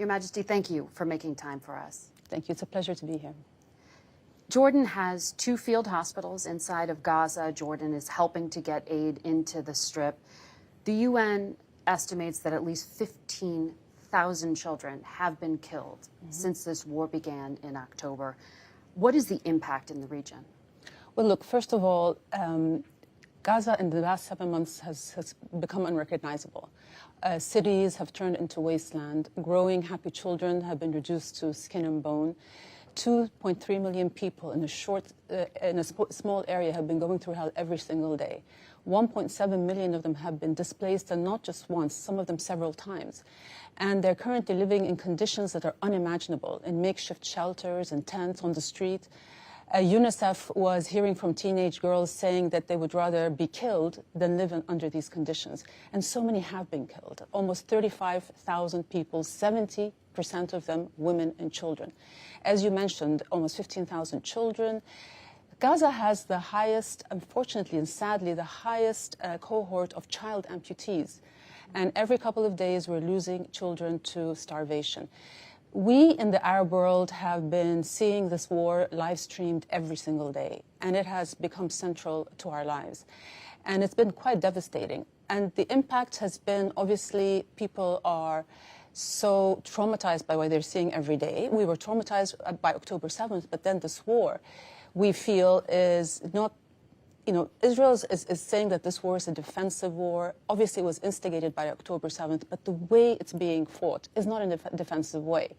Your Majesty, thank you for making time for us. Thank you. It's a pleasure to be here. Jordan has 2 field hospitals inside of Gaza. Jordan is helping to get aid into the Strip. The UN estimates that at least 15,000 children have been killed since this war began in October. What is the impact in the region? Well, look, first of all, Gaza in the last 7 months has become unrecognizable. Cities have turned into wasteland. Growing happy children have been reduced to skin and bone. 2.3 million people in a small area have been going through hell every single day. 1.7 million of them have been displaced, and not just once, some of them several times. And they're currently living in conditions that are unimaginable, in makeshift shelters and tents on the street. UNICEF was hearing from teenage girls saying that they would rather be killed than live under these conditions. And so many have been killed. Almost 35,000 people, 70% of them women and children. As you mentioned, almost 15,000 children. Gaza has the highest, unfortunately and sadly, the highest cohort of child amputees. And every couple of days we're losing children to starvation. We in the Arab world have been seeing this war live streamed every single day, and it has become central to our lives. And it's been quite devastating. And the impact has been, obviously, people are so traumatized by what they're seeing every day. We were traumatized by October 7th, but then this war, we feel, is not, Israel is saying that this war is a defensive war. Obviously, it was instigated by October 7th, but the way it's being fought is not in a defensive way.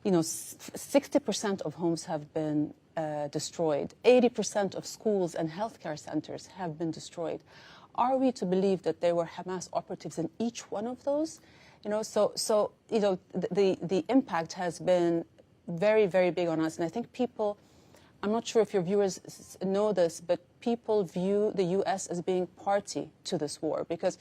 60% of homes have been destroyed. 80% of schools and healthcare centers have been destroyed. Are we to believe that there were Hamas operatives in each one of those? The impact has been very, very big on us. And I think people, I'm not sure if your viewers know this, but people view the U.S. as being party to this war because,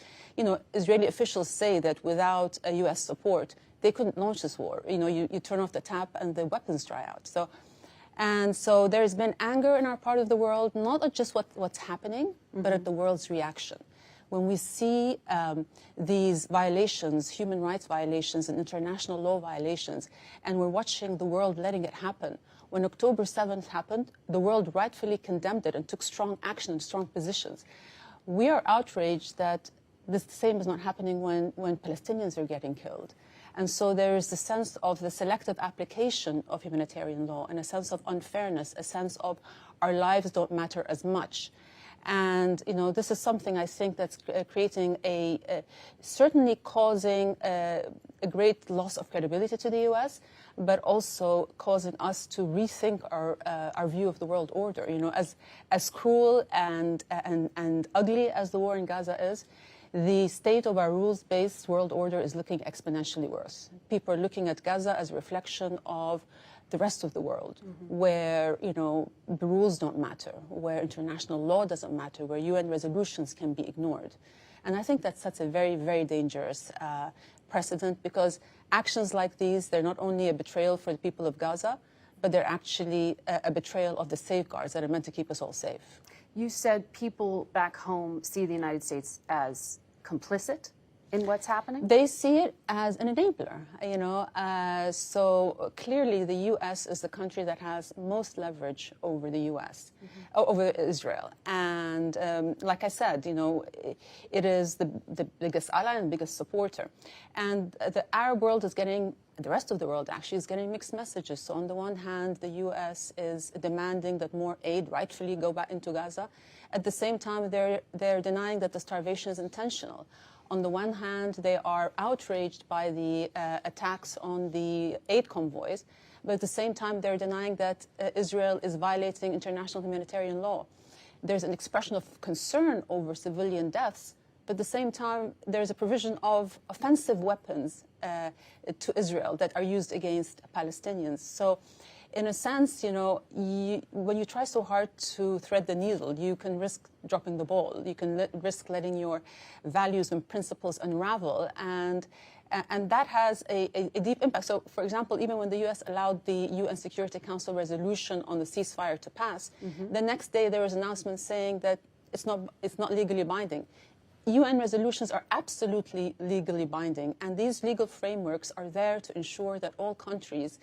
Israeli officials say that without a U.S. support, they couldn't launch this war. You turn off the tap and the weapons dry out. So there's been anger in our part of the world, not at just what's happening, but at the world's reaction. When we see these violations, human rights violations and international law violations, and we're watching the world letting it happen. When October 7th happened, the world rightfully condemned it and took strong action and strong positions. We are outraged that the same is not happening when Palestinians are getting killed. And so there is the sense of the selective application of humanitarian law and a sense of unfairness, a sense of our lives don't matter as much. And, this is something I think that's creating certainly causing a great loss of credibility to the U.S., but also causing us to rethink our view of the world order. As cruel and ugly as the war in Gaza is, the state of our rules-based world order is looking exponentially worse. People are looking at Gaza as a reflection of the rest of the world, where, the rules don't matter, where international law doesn't matter, where UN resolutions can be ignored. And I think that sets a very, very dangerous precedent because actions like these, they're not only a betrayal for the people of Gaza, but they're actually a betrayal of the safeguards that are meant to keep us all safe. You said people back home see the United States as complicit in what's happening? They see it as an enabler, so clearly the U.S. is the country that has most leverage over the U.S., over Israel. And like I said, it is the biggest ally and biggest supporter. And the Arab world is getting, the rest of the world actually is getting mixed messages. So on the one hand, the U.S. is demanding that more aid rightfully go back into Gaza. At the same time, they're denying that the starvation is intentional. On the one hand, they are outraged by the attacks on the aid convoys, but at the same time, they're denying that Israel is violating international humanitarian law. There's an expression of concern over civilian deaths, but at the same time, there's a provision of offensive weapons to Israel that are used against Palestinians. So in a sense, when you try so hard to thread the needle, you can risk dropping the ball. You can risk letting your values and principles unravel. And that has a deep impact. So, for example, even when the U.S. allowed the UN Security Council resolution on the ceasefire to pass, the next day there was an announcement saying that it's not legally binding. UN resolutions are absolutely legally binding, and these legal frameworks are there to ensure that all countries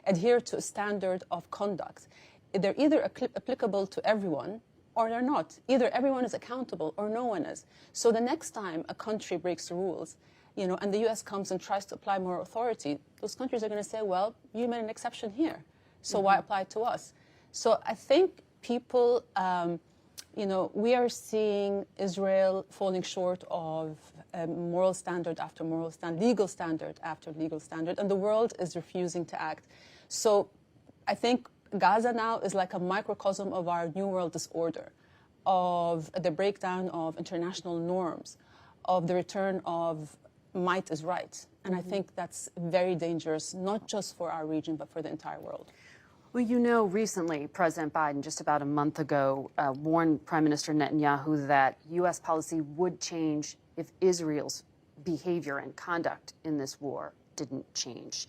adhere to a standard of conduct. They're either applicable to everyone or they're not. Either everyone is accountable or no one is. So the next time a country breaks the rules, and the US comes and tries to apply more authority, those countries are going to say, well, you made an exception here, so why apply it to us? So I think people, we are seeing Israel falling short of moral standard after moral standard, legal standard after legal standard, and the world is refusing to act. So I think Gaza now is like a microcosm of our New World disorder, of the breakdown of international norms, of the return of might is right. And I think that's very dangerous, not just for our region, but for the entire world. Well, recently, President Biden, just about a month ago, warned Prime Minister Netanyahu that U.S. policy would change if Israel's behavior and conduct in this war didn't change.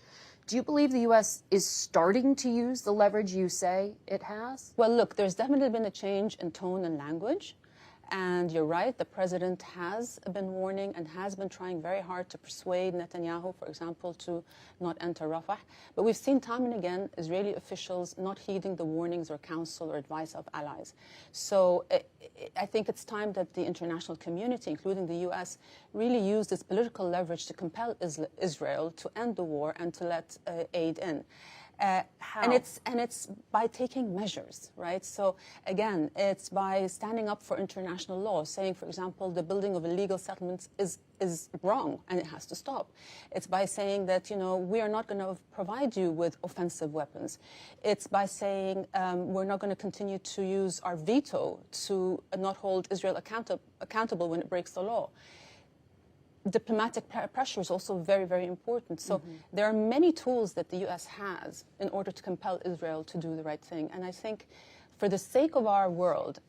Do you believe the U.S. is starting to use the leverage you say it has? Well, look, there's definitely been a change in tone and language. And you're right, the president has been warning and has been trying very hard to persuade Netanyahu, for example, to not enter Rafah. But we've seen time and again Israeli officials not heeding the warnings or counsel or advice of allies. So I think it's time that the international community, including the U.S., really use this political leverage to compel Israel to end the war and to let aid in. And it's by taking measures, right? So again, it's by standing up for international law, saying, for example, the building of illegal settlements is wrong and it has to stop. It's by saying that, we are not going to provide you with offensive weapons. It's by saying we're not going to continue to use our veto to not hold Israel accountable when it breaks the law. Diplomatic pressure is also very, very important. So there are many tools that the U.S. has in order to compel Israel to do the right thing. And I think for the sake of our world,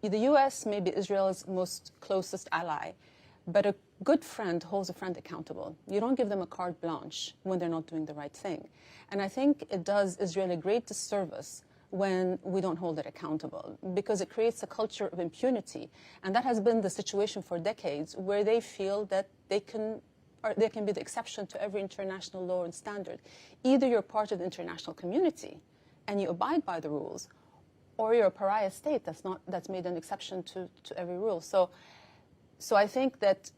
the U.S. may be Israel's most closest ally, but a good friend holds a friend accountable. You don't give them a carte blanche when they're not doing the right thing. And I think it does Israel a great disservice when we don't hold it accountable, because it creates a culture of impunity. And that has been the situation for decades, where they feel that they can be the exception to every international law and standard. Either you're part of the international community and you abide by the rules, or you're a pariah state that's made an exception to every rule. So I think that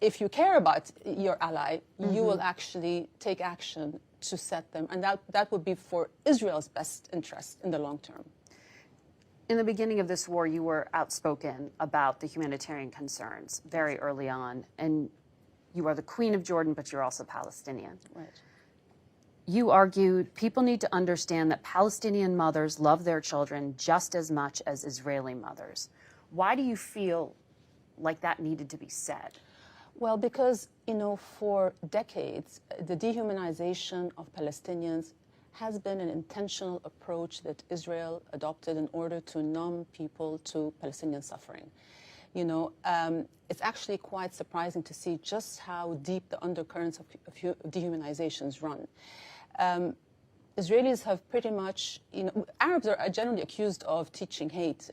if you care about your ally, you will actually take action to set them, and that would be for Israel's best interest in the long term. In the beginning of this war, you were outspoken about the humanitarian concerns very early on, and you are the Queen of Jordan, but you're also Palestinian. Right. You argued people need to understand that Palestinian mothers love their children just as much as Israeli mothers. Why do you feel like that needed to be said? Well, because, for decades, the dehumanization of Palestinians has been an intentional approach that Israel adopted in order to numb people to Palestinian suffering. It's actually quite surprising to see just how deep the undercurrents of dehumanizations run. Israelis have pretty much, Arabs are generally accused of teaching hate,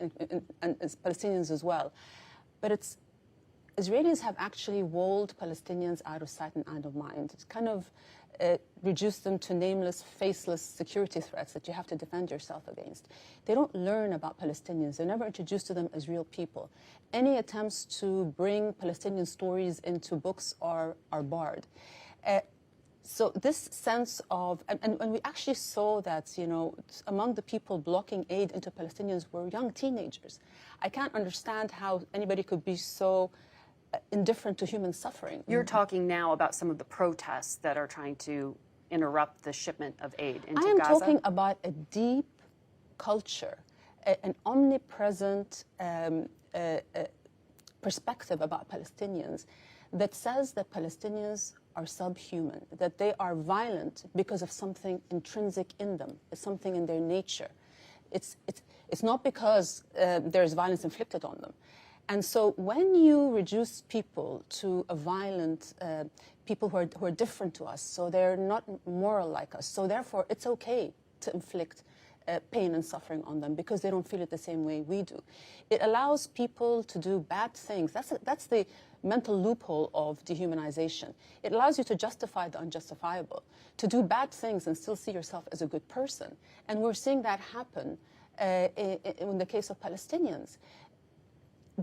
and Palestinians as well. But Israelis have actually walled Palestinians out of sight and out of mind. It's kind of reduced them to nameless, faceless security threats that you have to defend yourself against. They don't learn about Palestinians. They're never introduced to them as real people. Any attempts to bring Palestinian stories into books are barred. So this sense of, and we actually saw that, among the people blocking aid into Palestinians were young teenagers. I can't understand how anybody could be so indifferent to human suffering. You're talking now about some of the protests that are trying to interrupt the shipment of aid into Gaza? I am talking about a deep culture, an omnipresent perspective about Palestinians that says that Palestinians are subhuman, that they are violent because of something intrinsic in them, something in their nature. It's not because there's violence inflicted on them. And so when you reduce people to a violent, people who are different to us, so they're not moral like us, so therefore it's okay to inflict pain and suffering on them because they don't feel it the same way we do. It allows people to do bad things. That's the mental loophole of dehumanization. It allows you to justify the unjustifiable, to do bad things and still see yourself as a good person. And we're seeing that happen in the case of Palestinians.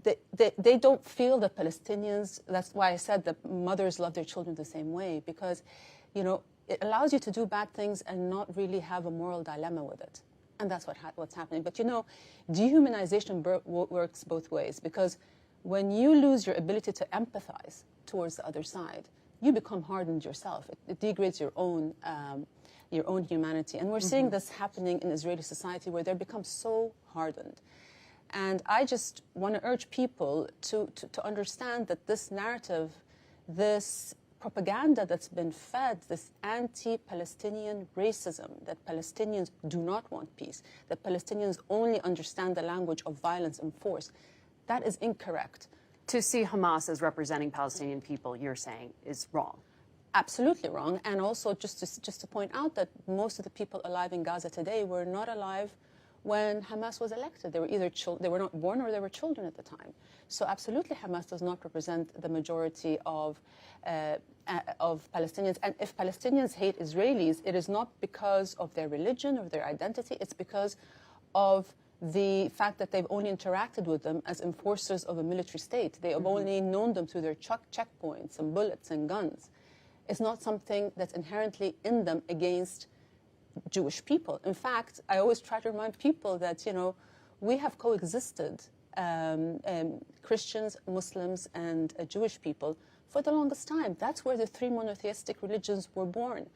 They don't feel that Palestinians, that's why I said that mothers love their children the same way, because, you know, it allows you to do bad things and not really have a moral dilemma with it. And that's what's happening. But, you know, dehumanization works both ways, because when you lose your ability to empathize towards the other side, you become hardened yourself. It degrades your own humanity. And we're seeing this happening in Israeli society, where they've become so hardened. And I just want to urge people to understand that this narrative, this propaganda that's been fed, this anti-Palestinian racism, that Palestinians do not want peace, that Palestinians only understand the language of violence and force, that is incorrect. To see Hamas as representing Palestinian people, you're saying, is wrong. Absolutely wrong. And also just to point out that most of the people alive in Gaza today were not alive when Hamas was elected. They were either they were not born or they were children at the time. So absolutely Hamas does not represent the majority of Palestinians. And if Palestinians hate Israelis, it is not because of their religion or their identity. It's because of the fact that they've only interacted with them as enforcers of a military state. They have only known them through their checkpoints and bullets and guns. It's not something that's inherently in them against Jewish people. In fact, I always try to remind people that, you know, we have coexisted, Christians, Muslims, and Jewish people for the longest time. That's where the three monotheistic religions were born.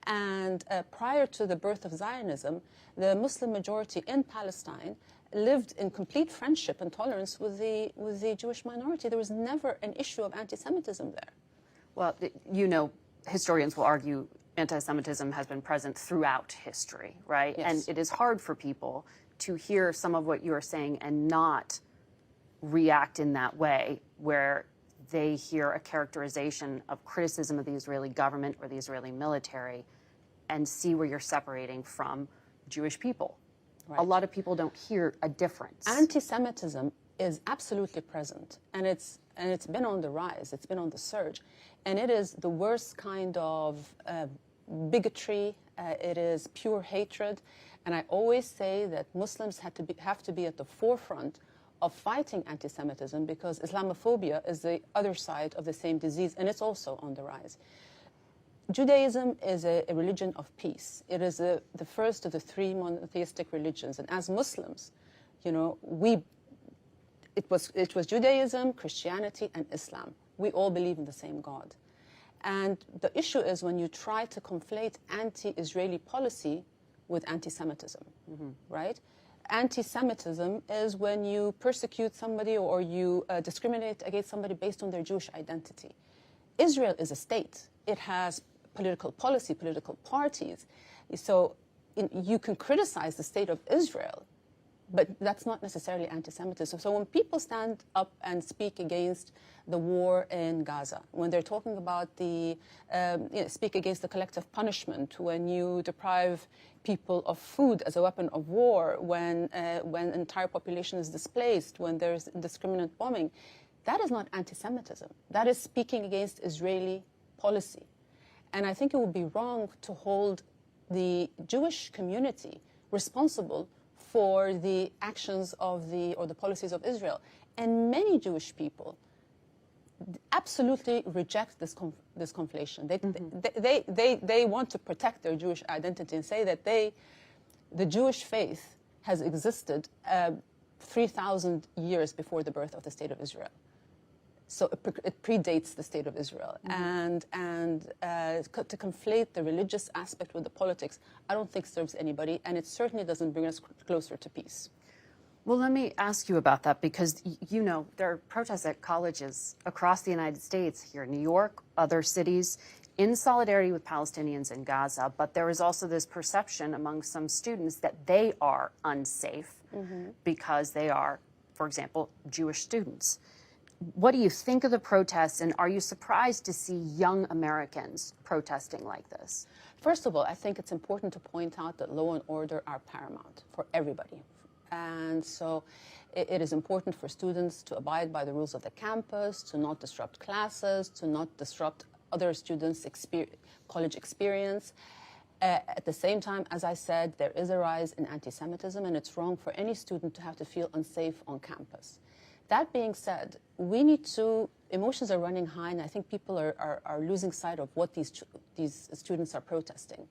And prior to the birth of Zionism, the Muslim majority in Palestine lived in complete friendship and tolerance with the Jewish minority. There was never an issue of anti-Semitism there. Well, you know, historians will argue anti-Semitism has been present throughout history, right? Yes. And it is hard for people to hear some of what you're saying and not react in that way, where they hear a characterization of criticism of the Israeli government or the Israeli military and see where you're separating from Jewish people. Right. A lot of people don't hear a difference. Anti-Semitism is absolutely present, and it's been on the rise. It's been on the surge, and it is the worst kind of bigotry. It is pure hatred, and I always say that Muslims have to be at the forefront of fighting anti-Semitism, because Islamophobia is the other side of the same disease, and it's also on the rise. Judaism is a religion of peace. It is the first of the three monotheistic religions, and as Muslims, you know, it was Judaism, Christianity, and Islam. We all believe in the same God. And the issue is when you try to conflate anti-Israeli policy with anti-Semitism, right? Anti-Semitism is when you persecute somebody or you discriminate against somebody based on their Jewish identity. Israel is a state. It has political policy, political parties. So you can criticize the state of Israel, but that's not necessarily anti-Semitism. So when people stand up and speak against the war in Gaza, when they're talking about speak against the collective punishment, when you deprive people of food as a weapon of war, when an entire population is displaced, when there's indiscriminate bombing, that is not anti-Semitism. That is speaking against Israeli policy. And I think it would be wrong to hold the Jewish community responsible for the actions of or the policies of Israel. And many Jewish people absolutely reject this conflation. They want to protect their Jewish identity and say that the Jewish faith has existed 3,000 years before the birth of the State of Israel. So it predates the State of Israel. And to conflate the religious aspect with the politics, I don't think serves anybody, and it certainly doesn't bring us closer to peace. Well, let me ask you about that, because, you know, there are protests at colleges across the United States, here in New York, other cities, in solidarity with Palestinians in Gaza. But there is also this perception among some students that they are unsafe because they are, for example, Jewish students. What do you think of the protests, and are you surprised to see young Americans protesting like this? First of all, I think it's important to point out that law and order are paramount for everybody. And so it is important for students to abide by the rules of the campus, to not disrupt classes, to not disrupt other students' college experience. At the same time, as I said, there is a rise in anti-Semitism, and it's wrong for any student to have to feel unsafe on campus. That being said, we need to, emotions are running high, and I think people are losing sight of what these students are protesting.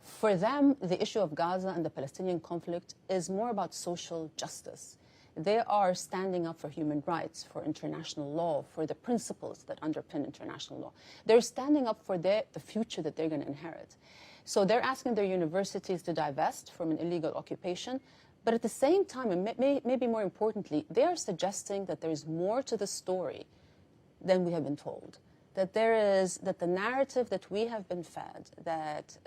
For them, the issue of Gaza and the Palestinian conflict is more about social justice. They are standing up for human rights, for international law, for the principles that underpin international law. They're standing up for the future that they're going to inherit. So they're asking their universities to divest from an illegal occupation. But at the same time, and maybe more importantly, they are suggesting that there is more to the story than we have been told. That that the narrative that we have been fed, that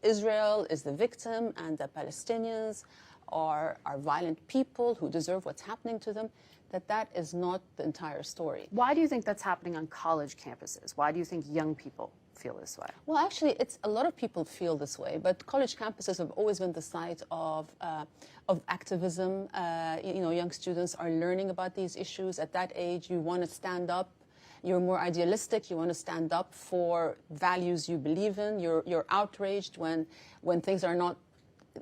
Israel is the victim and the Palestinians are violent people who deserve what's happening to them, that is not the entire story. Why do you think that's happening on college campuses? Why do you think young people feel this way? Well, actually, a lot of people feel this way, but college campuses have always been the site of activism. Young students are learning about these issues. At that age, you want to stand up. You're more idealistic. You want to stand up for values you believe in. You're outraged when things are not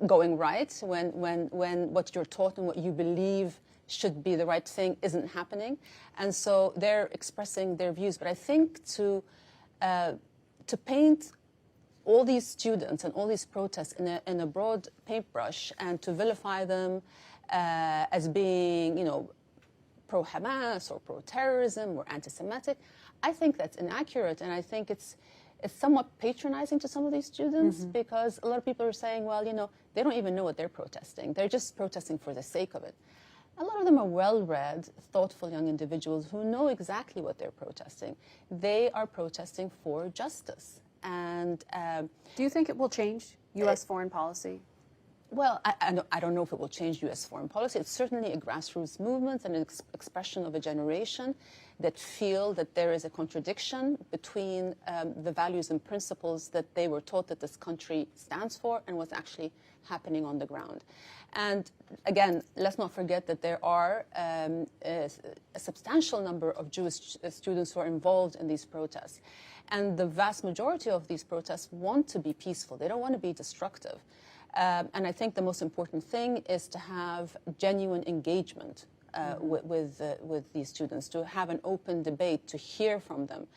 going right, when what you're taught and what you believe should be the right thing isn't happening. And so they're expressing their views. But I think to paint all these students and all these protests in a broad paintbrush and to vilify them as being, pro-Hamas or pro-terrorism or anti-Semitic, I think that's inaccurate, and I think it's somewhat patronizing to some of these students because a lot of people are saying, well, they don't even know what they're protesting. They're just protesting for the sake of it. A lot of them are well-read, thoughtful young individuals who know exactly what they're protesting. They are protesting for justice. And do you think it will change U.S. foreign policy? Well, I don't know if it will change U.S. foreign policy. It's certainly a grassroots movement and an expression of a generation that feel that there is a contradiction between the values and principles that they were taught that this country stands for and what's actually happening on the ground. And again, let's not forget that there are a substantial number of Jewish students who are involved in these protests. And the vast majority of these protests want to be peaceful. They don't want to be destructive. And I think the most important thing is to have genuine engagement with these students, to have an open debate, to hear from them,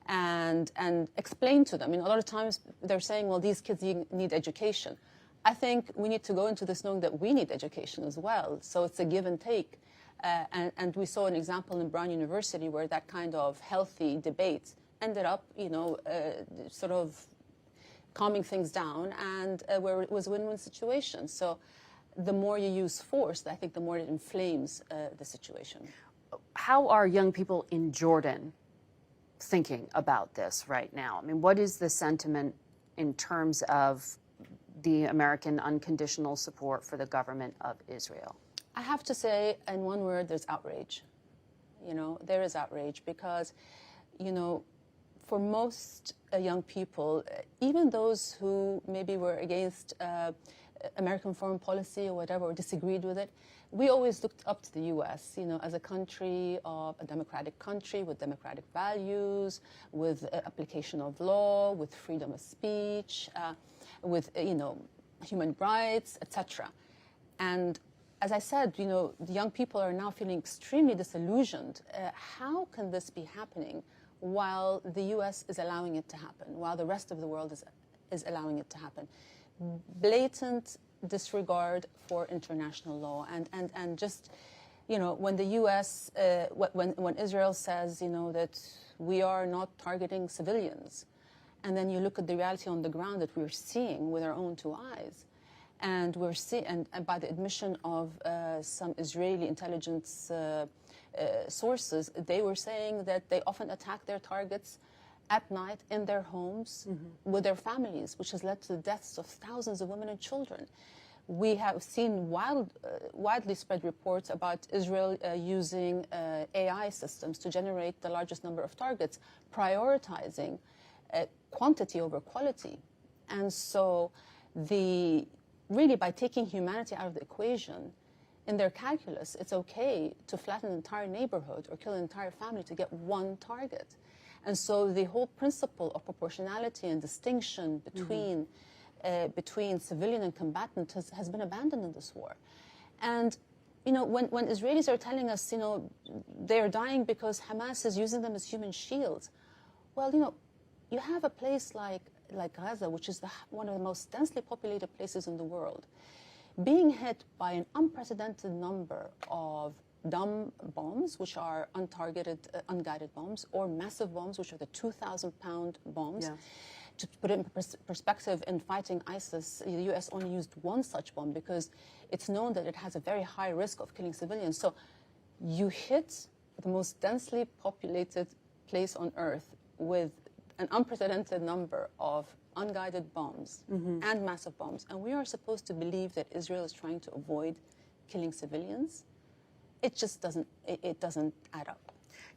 and explain to them. A lot of times they're saying, well, these kids need education. I think we need to go into this knowing that we need education as well. So it's a give and take. And we saw an example in Brown University where that kind of healthy debate ended up, sort of calming things down, and where it was a win-win situation. So the more you use force, I think the more it inflames the situation. How are young people in Jordan thinking about this right now? What is the sentiment in terms of the American unconditional support for the government of Israel? I have to say, in one word, there's outrage. There is outrage because, for most young people, even those who maybe were against American foreign policy or whatever, or disagreed with it, we always looked up to the U.S., as a country, a democratic country with democratic values, with application of law, with freedom of speech, with, human rights, etc. And as I said, the young people are now feeling extremely disillusioned. How can this be happening while the U.S. is allowing it to happen, while the rest of the world is allowing it to happen? Blatant disregard for international law, and just, when the U.S., when Israel says, that we are not targeting civilians, and then you look at the reality on the ground that we're seeing with our own two eyes, and we're seeing, and by the admission of some Israeli intelligence sources, they were saying that they often attack their targets at night in their homes with their families, which has led to the deaths of thousands of women and children. we have seen widely spread reports about Israel using AI systems to generate the largest number of targets, prioritizing quantity over quality. And so really by taking humanity out of the equation, in their calculus, it's okay to flatten an entire neighborhood or kill an entire family to get one target. And so the whole principle of proportionality and distinction between between civilian and combatant has been abandoned in this war. And when Israelis are telling us, they're dying because Hamas is using them as human shields, well, you have a place like Gaza, which is one of the most densely populated places in the world, being hit by an unprecedented number of dumb bombs, which are untargeted, unguided bombs, or massive bombs, which are the 2,000-pound bombs. Yeah. To put it in perspective, in fighting ISIS, the U.S. only used one such bomb because it's known that it has a very high risk of killing civilians. So you hit the most densely populated place on Earth with an unprecedented number of unguided bombs and massive bombs. And we are supposed to believe that Israel is trying to avoid killing civilians. It just doesn't add up.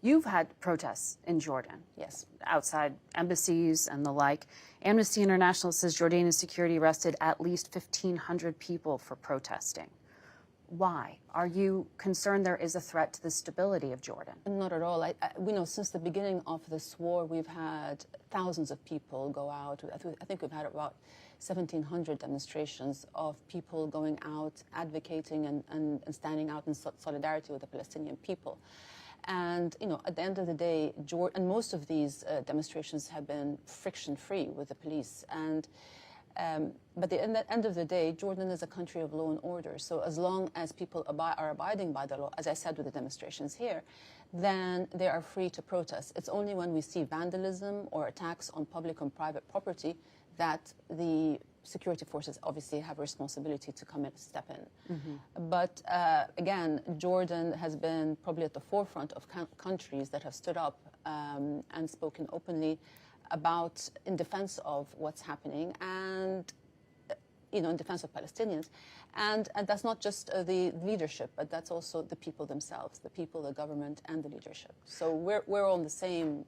You've had protests in Jordan. Yes. Outside embassies and the like. Amnesty International says Jordanian security arrested at least 1,500 people for protesting. Why? Are you concerned there is a threat to the stability of Jordan? Not at all. We know since the beginning of this war, we've had thousands of people go out. I think we've had about 1,700 demonstrations of people going out, advocating and standing out in solidarity with the Palestinian people. And, at the end of the day, and most of these demonstrations have been friction-free with the police. And but at the end of the day, Jordan is a country of law and order. So as long as people are abiding by the law, as I said with the demonstrations here, then they are free to protest. It's only when we see vandalism or attacks on public and private property that the security forces obviously have a responsibility to come in and step in. But again, Jordan has been probably at the forefront of countries that have stood up and spoken openly about in defense of what's happening and in defense of Palestinians. And that's not just the leadership, but that's also the people themselves, the people, the government, and the leadership. So we're on the same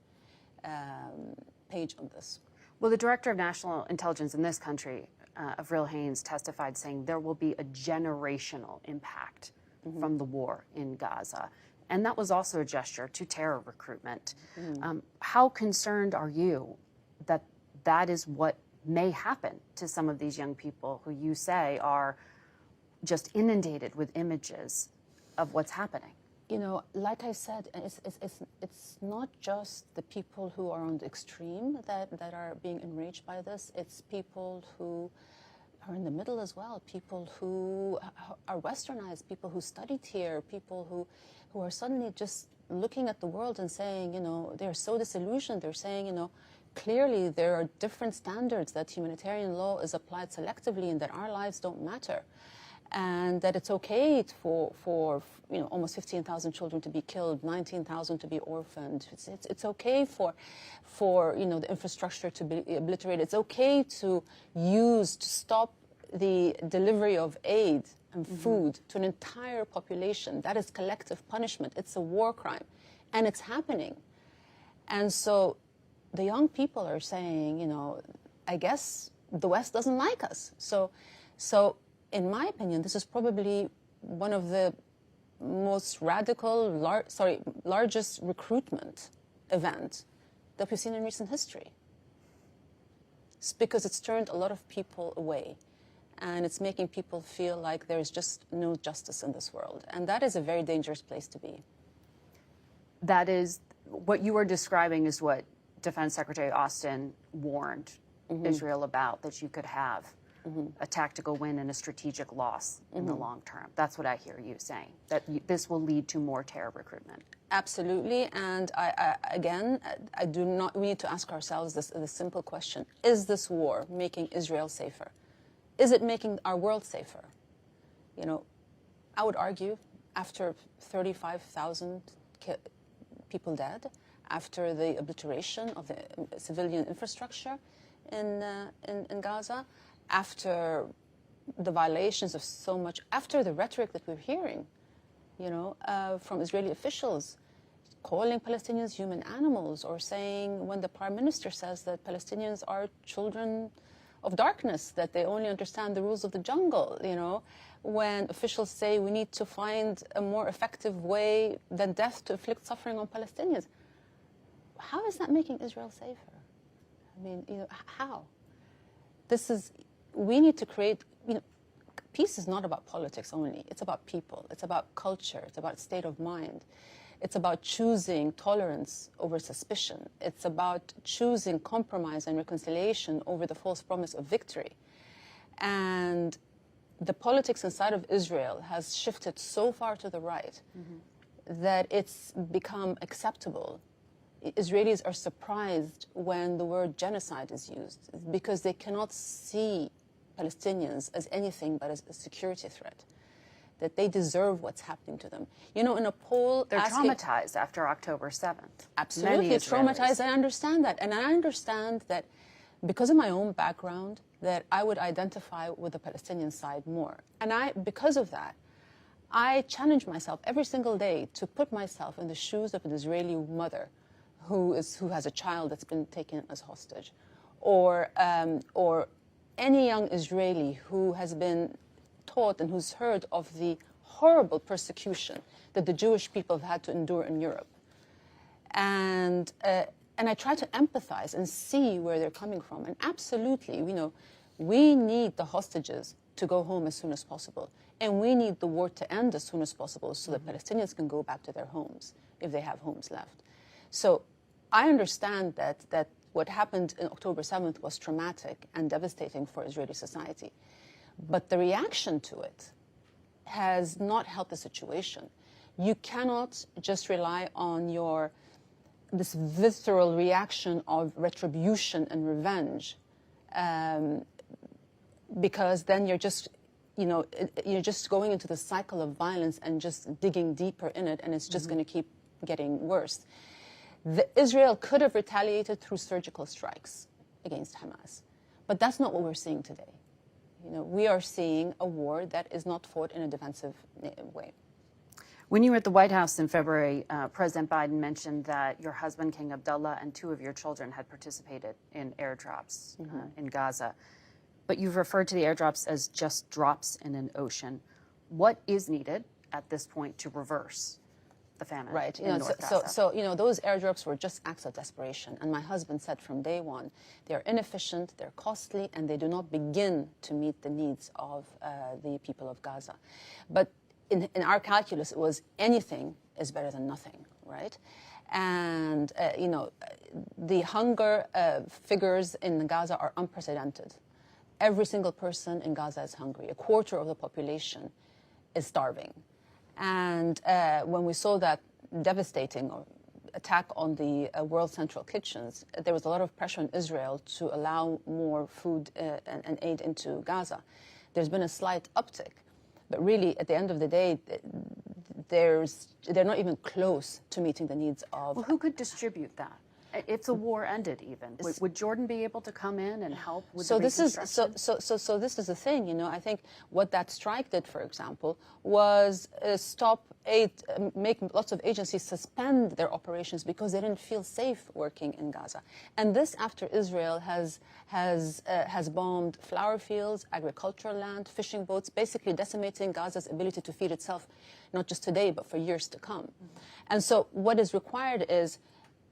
page on this. Well, the Director of National Intelligence in this country, Avril Haines, testified saying there will be a generational impact from the war in Gaza. And that was also a gesture to terror recruitment. How concerned are you that that is what may happen to some of these young people who you say are just inundated with images of what's happening? Like I said, it's not just the people who are on the extreme that are being enraged by this. It's people who are in the middle as well, people who are westernized, people who studied here, people who are suddenly just looking at the world and saying, they're so disillusioned. They're saying, clearly there are different standards, that humanitarian law is applied selectively and that our lives don't matter. And that it's okay for almost 15,000 children to be killed, 19,000 to be orphaned. It's okay for the infrastructure to be obliterated. It's okay to stop the delivery of aid and food to an entire population. That is collective punishment. It's a war crime, and it's happening. And so the young people are saying, I guess the West doesn't like us. So. In my opinion, this is probably one of the most radical, largest recruitment event that we've seen in recent history. It's because it's turned a lot of people away, and it's making people feel like there's just no justice in this world. And that is a very dangerous place to be. That is, what you are describing is what Defense Secretary Austin warned Israel about, that you could have a tactical win and a strategitic loss in the long term. That's what I hear you saying, that this will lead to more terror recruitment. Absolutely. And we need to ask ourselves this simple question. Is this war making Israel safer? Is it making our world safer? I would argue after 35,000 people dead, after the obliteration of the civilian infrastructure in Gaza, after the violations of so much, after the rhetoric that we're hearing, from Israeli officials, calling Palestinians human animals, or saying, when the Prime Minister says that Palestinians are children of darkness, that they only understand the rules of the jungle, when officials say we need to find a more effective way than death to inflict suffering on Palestinians. How is that making Israel safer? I mean, how? We need to create, peace is not about politics only. It's about people. It's about culture. It's about state of mind. It's about choosing tolerance over suspicion. It's about choosing compromise and reconciliation over the false promise of victory. And the politics inside of Israel has shifted so far to the right that it's become acceptable. Israelis are surprised when the word genocide is used, because they cannot see Palestinians as anything but as a security threat, that they deserve what's happening to them. In a poll... They're traumatized after October 7th. Absolutely traumatized. I understand that. And I understand that because of my own background, that I would identify with the Palestinian side more. And because of that, I challenge myself every single day to put myself in the shoes of an Israeli mother who has a child that's been taken as hostage, or any young Israeli who has been taught and who's heard of the horrible persecution that the Jewish people have had to endure in Europe. And I try to empathize and see where they're coming from. And absolutely, we need the hostages to go home as soon as possible. And we need the war to end as soon as possible so that Palestinians can go back to their homes, if they have homes left. So I understand that what happened on October 7th was traumatic and devastating for Israeli society. But the reaction to it has not helped the situation. You cannot just rely on this visceral reaction of retribution and revenge, because then you're just going into the cycle of violence and just digging deeper in it, and it's just going to keep getting worse. Israel could have retaliated through surgical strikes against Hamas, but that's not what we're seeing today. We are seeing a war that is not fought in a defensive way. When you were at the White House in February, President Biden mentioned that your husband, King Abdullah, and 2 of your children had participated in airdrops in Gaza. But you've referred to the airdrops as just drops in an ocean. What is needed at this point to reverse the famine in North Gaza? So those airdrops were just acts of desperation. And my husband said from day one, they are inefficient, they're costly, and they do not begin to meet the needs of the people of Gaza. But in our calculus, it was anything is better than nothing, right? And, the hunger figures in Gaza are unprecedented. Every single person in Gaza is hungry. 1/4 of the population is starving. And when we saw that devastating attack on the World Central Kitchens, there was a lot of pressure on Israel to allow more food and aid into Gaza. There's been a slight uptick, but really, at the end of the day, they're not even close to meeting the needs of... Well, who could distribute that? If the war ended, even, would Jordan be able to come in and help with the reconstruction? So this is the thing, I think what that strike did, for example, was stop aid, make lots of agencies suspend their operations because they didn't feel safe working in Gaza. And this after Israel has bombed flower fields, agricultural land, fishing boats, basically decimating Gaza's ability to feed itself, not just today, but for years to come. And so what is required is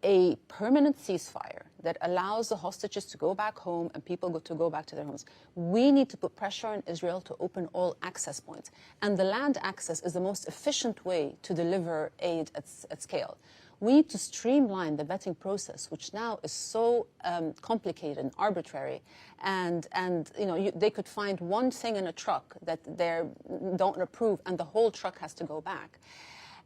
a permanent ceasefire that allows the hostages to go back home and people to go back to their homes. We need to put pressure on Israel to open all access points. And the land access is the most efficient way to deliver aid at scale. We need to streamline the vetting process, which now is so complicated and arbitrary. And they could find one thing in a truck that they don't approve, and the whole truck has to go back.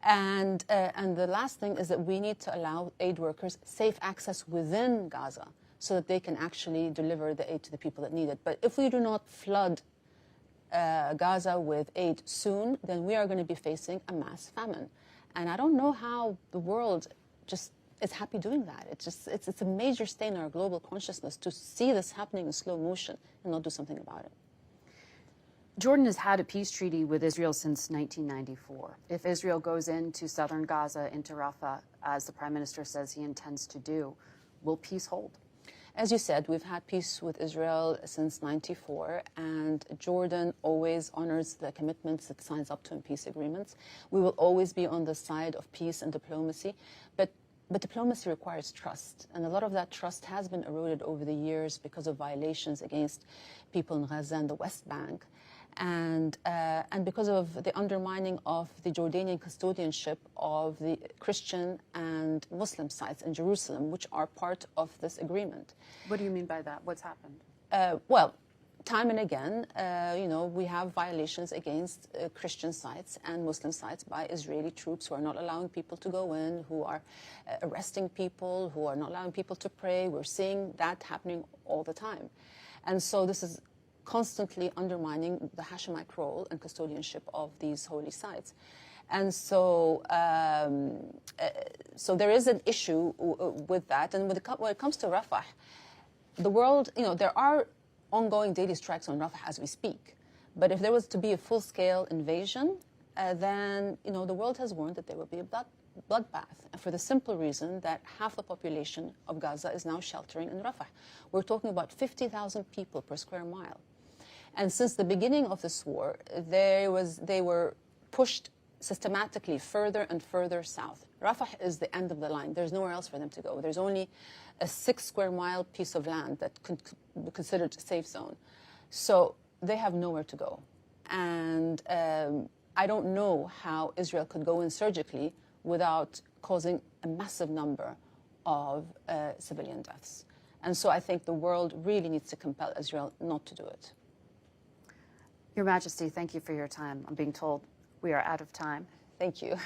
And the last thing is that we need to allow aid workers safe access within Gaza so that they can actually deliver the aid to the people that need it. But if we do not flood Gaza with aid soon, then we are going to be facing a mass famine. And I don't know how the world just is happy doing that. It's a major stain in our global consciousness to see this happening in slow motion and not do something about it. Jordan has had a peace treaty with Israel since 1994. If Israel goes into southern Gaza, into Rafah, as the Prime Minister says he intends to do, will peace hold? As you said, we've had peace with Israel since '94, and Jordan always honors the commitments it signs up to in peace agreements. We will always be on the side of peace and diplomacy, but diplomacy requires trust, and a lot of that trust has been eroded over the years because of violations against people in Gaza and the West Bank, and because of the undermining of the Jordanian custodianship of the Christian and Muslim sites in Jerusalem, which are part of this agreement. What do you mean by that? What's happened? Well, time and again, we have violations against Christian sites and Muslim sites by Israeli troops who are not allowing people to go in, who are arresting people, who are not allowing people to pray. We're seeing that happening all the time. And so this is constantly undermining the Hashemite role and custodianship of these holy sites. And so there is an issue with that. And when it comes to Rafah, the world, there are ongoing daily strikes on Rafah as we speak. But if there was to be a full-scale invasion, then the world has warned that there will be a bloodbath, for the simple reason that half the population of Gaza is now sheltering in Rafah. We're talking about 50,000 people per square mile. And since the beginning of this war, they were pushed systematically further and further south. Rafah is the end of the line. There's nowhere else for them to go. There's only a 6-square-mile piece of land that could be considered a safe zone. So they have nowhere to go. And I don't know how Israel could go in surgically without causing a massive number of civilian deaths. And so I think the world really needs to compel Israel not to do it. Your Majesty, thank you for your time. I'm being told we are out of time. Thank you.